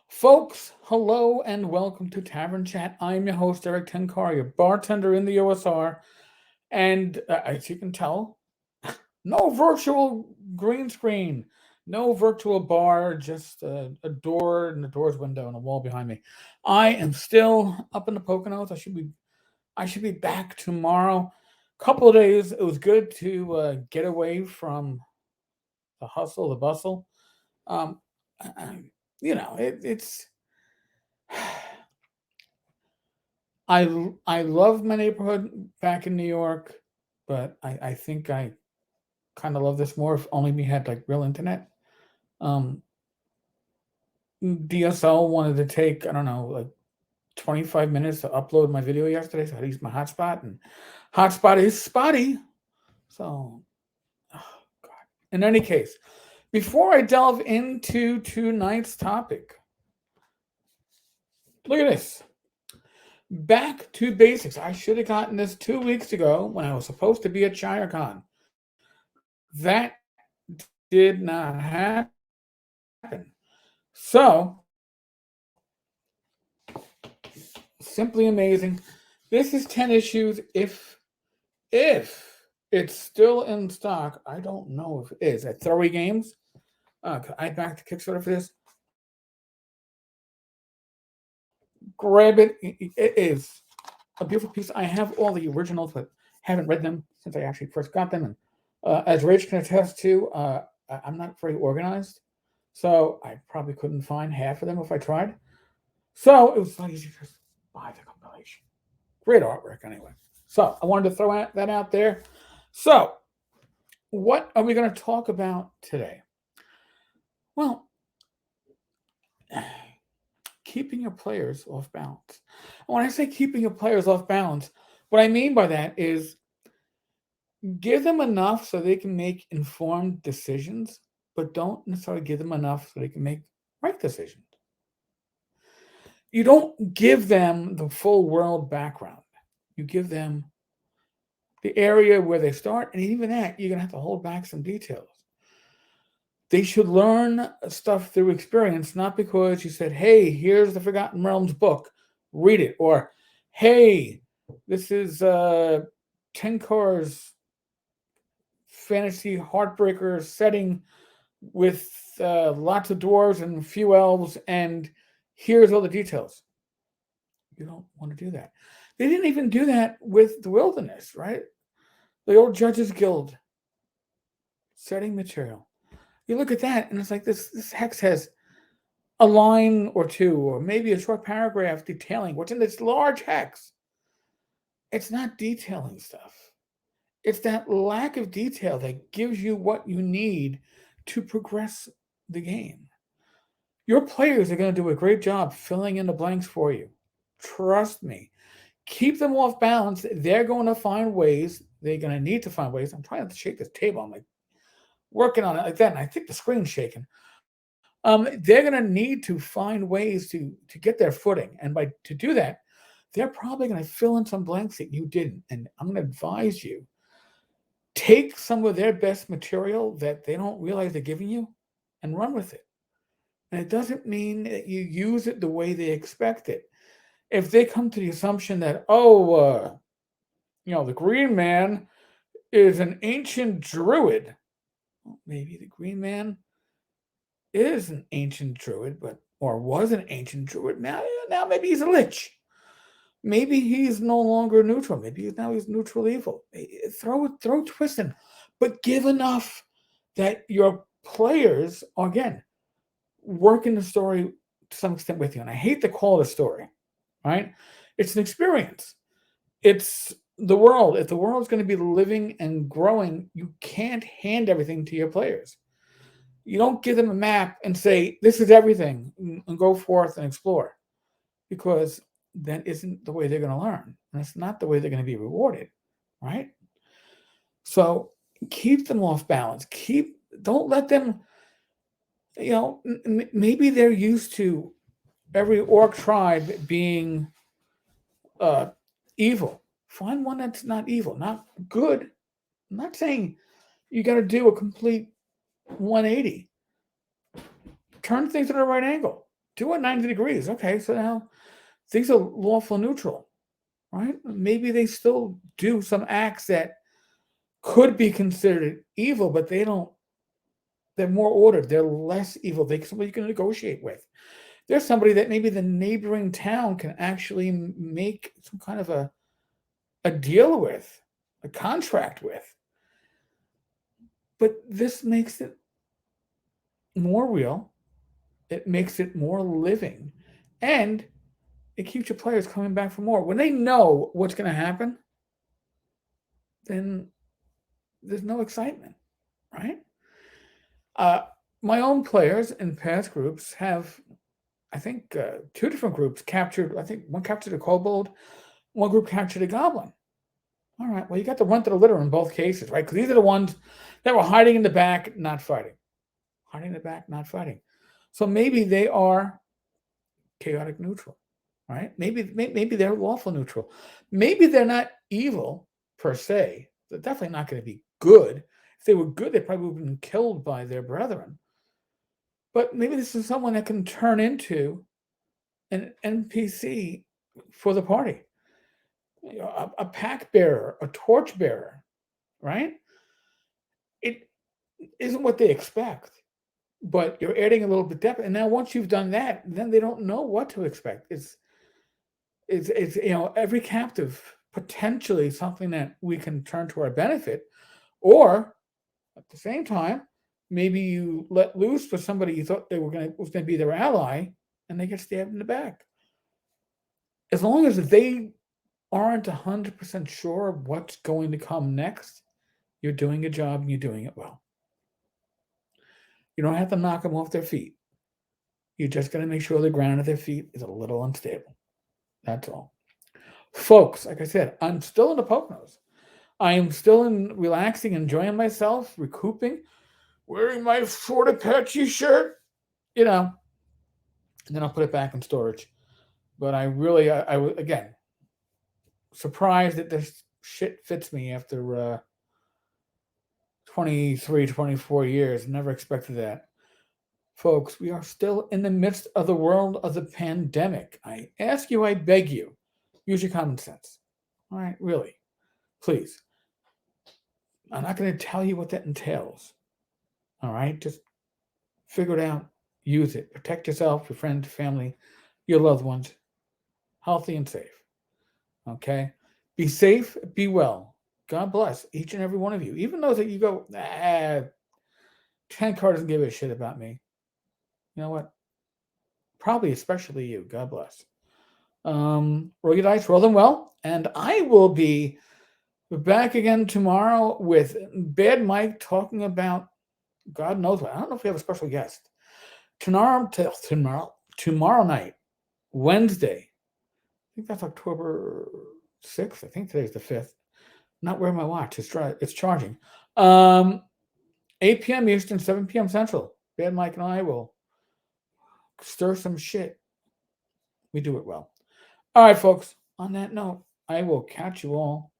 Folks, hello and welcome to Tavern Chat. I'm your host, Eric Tenkar, your bartender in the OSR. And as you can tell, no virtual green screen, no virtual bar, just a door and a door's window and a wall behind me. I am still up in the Poconos. I should be back tomorrow. Couple of days. It was good to get away from the hustle, the bustle. Um, it's I love my neighborhood back in New York, but I think I kind of love this more if only we had like real internet. Um, DSL wanted to take, I don't know, like 25 minutes to upload my video yesterday, so I used my hotspot, and hotspot is spotty. So, oh God. In any case, before I delve into tonight's topic, look at this. Back to basics. I should have gotten this 2 weeks ago when I was supposed to be at ChinaCon. That did not happen. So, simply amazing. This is 10 issues. If it's still in stock, I don't know if it is at Throwaway Games. I backed the Kickstarter for this. Grab it. It is a beautiful piece. I have all the originals, but haven't read them since I actually first got them. And as Rach can attest to, I'm not very organized, so I probably couldn't find half of them if I tried. So it was not easy to just buy the compilation. Great artwork, anyway. So I wanted to throw that out there. So, what are we going to talk about today? Well, keeping your players off balance. And when I say keeping your players off balance, what I mean by that is give them enough so they can make informed decisions, but don't necessarily give them enough so they can make right decisions. You don't give them the full world background. You give them the area where they start, and even that, you're going to have to hold back some details. They should learn stuff through experience, not because you said, hey, here's the Forgotten Realms book, read it, or hey, this is Tenkar's fantasy heartbreaker setting with lots of dwarves and few elves, and here's all the details. You don't want to do that. They didn't even do that with the wilderness, right? The old Judges Guild setting material. You look at that, and it's like this hex has a line or two, or maybe a short paragraph detailing what's in this large hex. It's not detailing stuff. It's that lack of detail that gives you what you need to progress the game. Your players are going to do a great job filling in the blanks for you. Trust me. Keep them off balance. They're going to find ways. They're going to need to find ways. I'm trying to shake this table. I'm like working on it like that, and I think the screen's shaking. They're going to need to find ways to get their footing, and to do that, they're probably going to fill in some blanks that you didn't. And I'm going to advise you take some of their best material that they don't realize they're giving you, and run with it. And it doesn't mean that you use it the way they expect it. If they come to the assumption that the Green Man is an ancient druid, well, maybe the Green Man is an ancient druid, but or was an ancient druid. Now maybe he's a lich. Maybe he's no longer neutral. Maybe he's neutral evil. Throw twist in, but give enough that your players are, again, working the story to some extent with you. And I hate to call it a story, right? It's an experience. It's the world. If the world's going to be living and growing, you can't hand everything to your players. You don't give them a map and say, this is everything, and go forth and explore, because that isn't the way they're going to learn. And it's not the way they're going to be rewarded, right? So keep them off balance. Don't let them, maybe they're used to every orc tribe being uh, evil. Find one that's not evil, not good. I'm not saying you got to do a complete 180. Turn things at a right angle. do it 90 degrees. Okay, so now things are lawful neutral, right? Maybe they still do some acts that could be considered evil, but they're more ordered. They're less evil. They're somebody you can negotiate with. There's somebody that maybe the neighboring town can actually make some kind of a deal with, a contract with. But this makes it more real. It makes it more living. And it keeps your players coming back for more. When they know what's going to happen, then there's no excitement, right? Uh, my own players in past groups have, I think, two different groups captured. I think one captured a kobold, one group captured a goblin. All right, well, you got the runt of the litter in both cases, right? Because these are the ones that were hiding in the back, not fighting. Hiding in the back, not fighting. So maybe they are chaotic neutral, right? Maybe they're lawful neutral. Maybe they're not evil per se. They're definitely not going to be good. If they were good, they probably would have been killed by their brethren. But maybe this is someone that can turn into an NPC for the party, a pack bearer, a torch bearer, right? It isn't what they expect, but you're adding a little bit depth. And now once you've done that, then they don't know what to expect. It's every captive potentially something that we can turn to our benefit, or at the same time, maybe you let loose for somebody you thought was going to be their ally, and they get stabbed in the back. As long as they aren't 100% sure of what's going to come next, you're doing a job and you're doing it well. You don't have to knock them off their feet. You're just going to make sure the ground at their feet is a little unstable. That's all. Folks, like I said, I'm still in the Poconos. I am still relaxing, enjoying myself, recouping, wearing my sort of patchy shirt, and then I'll put it back in storage. But I really, I again, surprised that this shit fits me after 23, 24 years. Never expected that. Folks, we are still in the midst of the world of the pandemic. I ask you, I beg you, use your common sense. All right, really, please. I'm not going to tell you what that entails. All right, just figure it out, use it, protect yourself, your friends, family, your loved ones, healthy and safe. Okay, be safe, be well. God bless each and every one of you. Even those that you go, Tenkar doesn't give a shit about me. You know what? Probably especially you. God bless. Roll your dice, roll them well, and I will be back again tomorrow with Bad Mike talking about God knows what. I don't know if we have a special guest. Tomorrow night, Wednesday. I think that's October 6th. I think today's the 5th. Not wearing my watch. It's charging. 8 p.m. Eastern, 7 p.m. Central. Bad Mike and I will stir some shit. We do it well. All right, folks. On that note, I will catch you all